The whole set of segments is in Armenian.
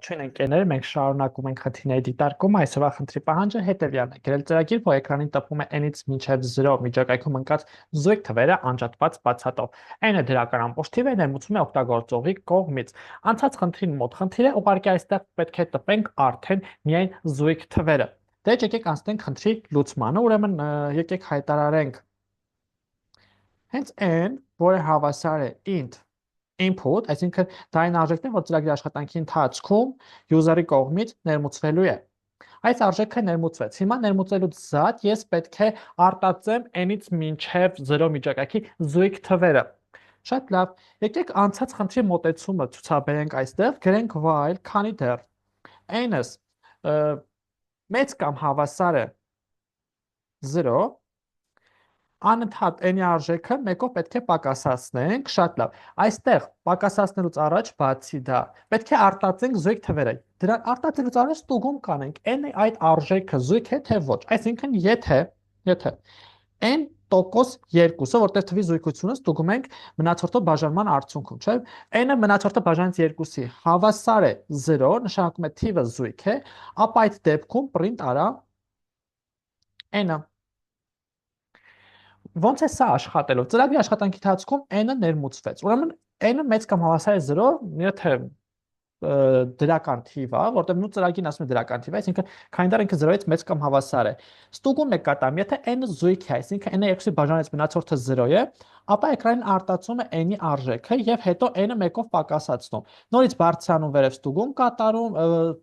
Ողջույն ընկերներ, մենք շարունակում ենք խնդիրների դիտարկումը, այսօրվա խնդրի պահանջը հետևյալն է. գրել ծրագիր, որ էկրանին տպվում է n-ից մինչև 0 միջակայքում ընկած զույգ թվերը անջատված բացատով։ N-ը դրական ամբողջ թիվ է, ներմուծվում է օգտագործողի կողմից։ Անցած խնդրին մոտ խնդիր է, ուղղակի այստեղ պետք է տպենք արդեն միայն զույգ թվերը։ Դե եկեք անցնենք խնդրի լուծմանը, ուրեմն եկեք հայտարարենք հենց n, որը հավասար է int input, այսինքն դա այն արժեքն է, որ ծրագրի աշխատանքի ընթացքում user-ի կողմից ներմուծվելու է։ Այս արժեքը ներմուծվեց։ Հիմա ներմուծելուց զատ ես պետք է արտածեմ n-ից մինչև 0 միջակայքի զույգ թվերը։ Շատ լավ։ Եկեք անցած խնդրի մոտեցումը ցուցաբերենք այստեղ, գրենք while, քանի դեռ n-ս մեծ կամ հավասար է 0, անընդհատ n-ի արժեքը 1-ով պետք է պակասացնենք, շատ լավ։ Այստեղ պակասացնելուց առաջ, բացի դա, պետք է արտածենք զույգ թվերը։ Դրան արտածելուց առաջ ստուգում կանենք n-ի այդ արժեքը զույգ է թե ոչ։ Այսինքն եթե n տոկոս 2-ը, որտեղ թվի զույգությունը ստուգում ենք մնացորդով բաժանման արդյունքում, չէ՞։ n-ը մնացորդը բաժանից 2-ի հավասար է 0, նշանակում է թիվը զույգ է, ապա այդ դեպքում print արա n-ը։ Ոնց է սա աշխատելով։ Ծրագրի աշխատանքի ընթացքում n-ը ներմուծվեց։ Ուրեմն n-ը մեծ կամ հավասար է 0, եթե դրական թիվ է, որտեղ նույն ծրագիրն ասում է դրական թիվ է, այսինքն քանի դեռ ինքը 0-ից մեծ կամ հավասար է։ Ստուգում է կատարում, եթե n-ը զույգ է, այսինքն n-ը 2-ի բաժանից մնացորդը 0 է, ապա էկրանին արտածում է n-ի արժեքը եւ հետո n-ը 1-ով պակասացնում։ Նորից բարձրանում վերև ստուգում կատարում,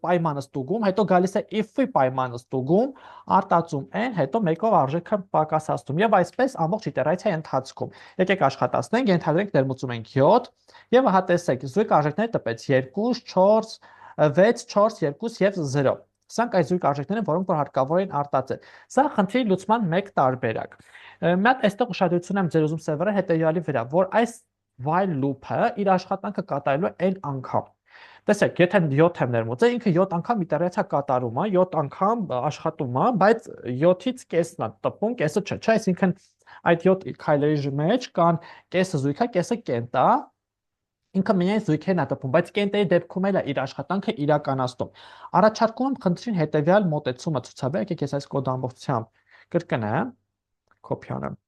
պայմանը ստուգում, հետո գալիս է if-ի պայմանը ստուգում, արտածում n, հետո 1-ով արժեքը պակասացնում եւ այսպես ամբողջ իտերացիայի ընթացքում։ Եկեք աշխատացնենք, ենթադրենք ներմուծում ենք 7 եւ ահա տեսեք, զույգ արժեքները տպեց 2, 4, 6, 4, 2 եւ 0։ Սրանք այս զույգ արժեքներն են, որոնք որ հարկավոր են արտածել։ Սա խնդրի լուծման մեկ տարբերակ։ Մի հատ այստեղ ուշադրություն եմ ձեր ուզում սևեռել հետեւյալի վրա, որ այս while loop-ը իր աշխատանքը կատարելու է n անգամ։ Տեսեք, եթե 7 եմ ներմուծել, ինքը 7 անգամ իտերացիա կատարում է, 7 անգամ աշխատում է, բայց 7-ից կեսն է տպում, կեսը չէ, չէ՞, այսինքն այդ 7 քայլերի մեջ կան կեսը զույգ է, կեսը կենտ է, ինքը միայն զույգերն է տպում, բայց կենտերի դեպքում էլ է իր աշխատանքը իրականացնում։ Առաջարկում եմ խնդրին հետևյալ մոտեցումը ցուցաբերեք, եկեք ես այս կոդը ամբողջությամբ կրկնեմ, copy անեմ։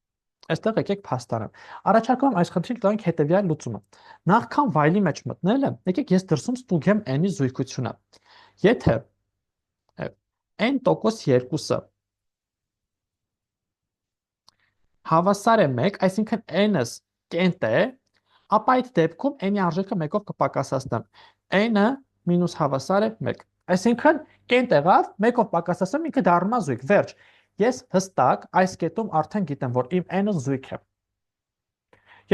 Այստեղ եկեք փաստարեմ։ Առաջարկում եմ այս խնդրին տանք հետևյալ լուծումը։ Նախքան while-ի մեջ մտնելը, եկեք ես դրսում ստուգեմ n-ի զույգությունը։ Եթե n-2-ը հավասար է 1, այսինքն n-ս կենտ է, ապա այդ դեպքում n-ի արժեքը 1-ով կպակասացնեմ։ n-ը մինուս հավասար է 1։ Այսինքն կենտ եղավ, 1-ով պակասացնեմ, ինքը դառնում է զույգ։ Վերջ։ Ես հստակ այս կետում արդեն գիտեմ, որ իմ n-ը զույգ է։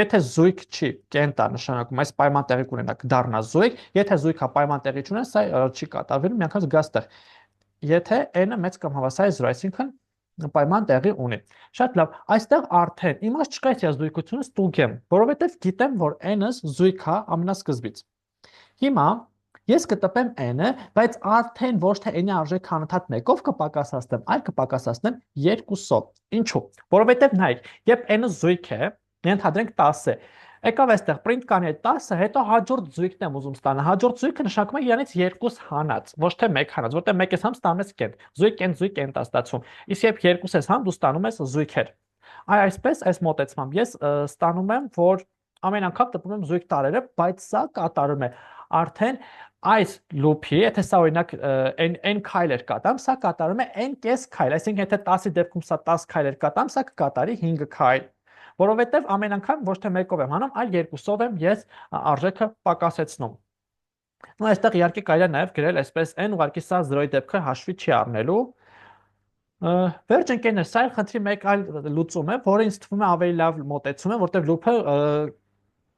Եթե զույգ չի, կենտ է, նշանակում այս պայման տեղի կունենա, կդառնա զույգ, եթե զույգ է պայման տեղի չունենա, սա չի կատարվելու, միանգամից գաս տեղ։ Եթե n-ը մեծ կամ հավասար է 0, այսինքն պայման տեղի ունի։ Շատ լավ, այստեղ արդեն իմաստ չկա այս զույգությունը ստուգեմ, որովհետև գիտեմ, որ n-ս զույգ է ամենասկզբից։ Հիմա ես կտպեմ n-ը, բայց արդեն ոչ թե n-ի արժեքը անընդհատ 1-ով կպակասացնեմ, այլ կպակասացնեմ 2-ով։ Ինչու՞։ Որովհետև նայեք, երբ n-ը զույգ է, ենթադրենք 10 է, եկավ այստեղ print կանի այդ 10-ը, հետո հաջորդ զույգն եմ ուզում ստանալ։ Հաջորդ զույգը նշանակում է իրանից 2 հանած, ոչ թե 1 հանած, որտեղ 1-ից համ ստանում ես կենտ։ Զույգ կենտ է ստացվում։ Իսկ երբ 2-ից համ դու ստանում ես զույգեր։ Այսպես այս մոտեցմամբ ես ստանում եմ, որ ամեն անգամ տպում եմ զույգ տարերը, բայց սա կատարում է արդեն այս loop-ի, եթե սա օրինակ n քայլեր կատամ, սա կատարում է n կես քայլ, այսինքն եթե 10-ի դեպքում սա 10 քայլեր կատամ, սա կկատարի 5 քայլ, որովհետև ամեն անգամ ոչ թե 1-ով եմ անում, այլ 2-ով եմ ես արժեքը պակասեցնում։ Ու այստեղ իհարկե կարելի է նաև գրել այսպես n, ուղղակի սա 0-ի դեպքը հաշվի չի առնելու։ Վերջ ընկերներ, սա խնդրի մեկ այլ լուծում է, որը ինձ թվում է ավելի լավ մոտեցում է, որտեղ loop-ը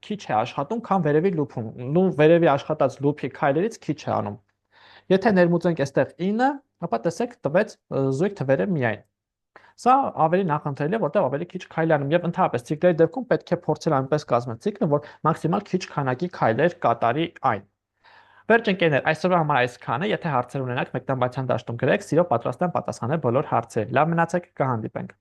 քիչ է աշխատում, քան վերևի loop-ում։ Նու վերևի աշխատած loop-ի քայլերից քիչ է անում։ Եթե ներմուծենք այստեղ 9, ապա տեսեք տվեց զույգ թվերը միայն։ Սա ավելի նախընտրելի է, որտեղ ավելի քիչ քայլ անում եւ ընդհանրապես ցիկլերի դեպքում պետք է փորձել այնպես կազմել ցիկլը, որ մաքսիմալ քիչ քանակի քայլեր կատարի այն։ Վերջ ընկերներ, այսօրվա համար այսքանը, եթե հարցեր ունենաք, մեկտամբացյան դաշտում գրեք, սիրով պատրաստ եմ պատասխանել բոլոր հարցերին։ Լավ մնացեք, կհանդիպենք։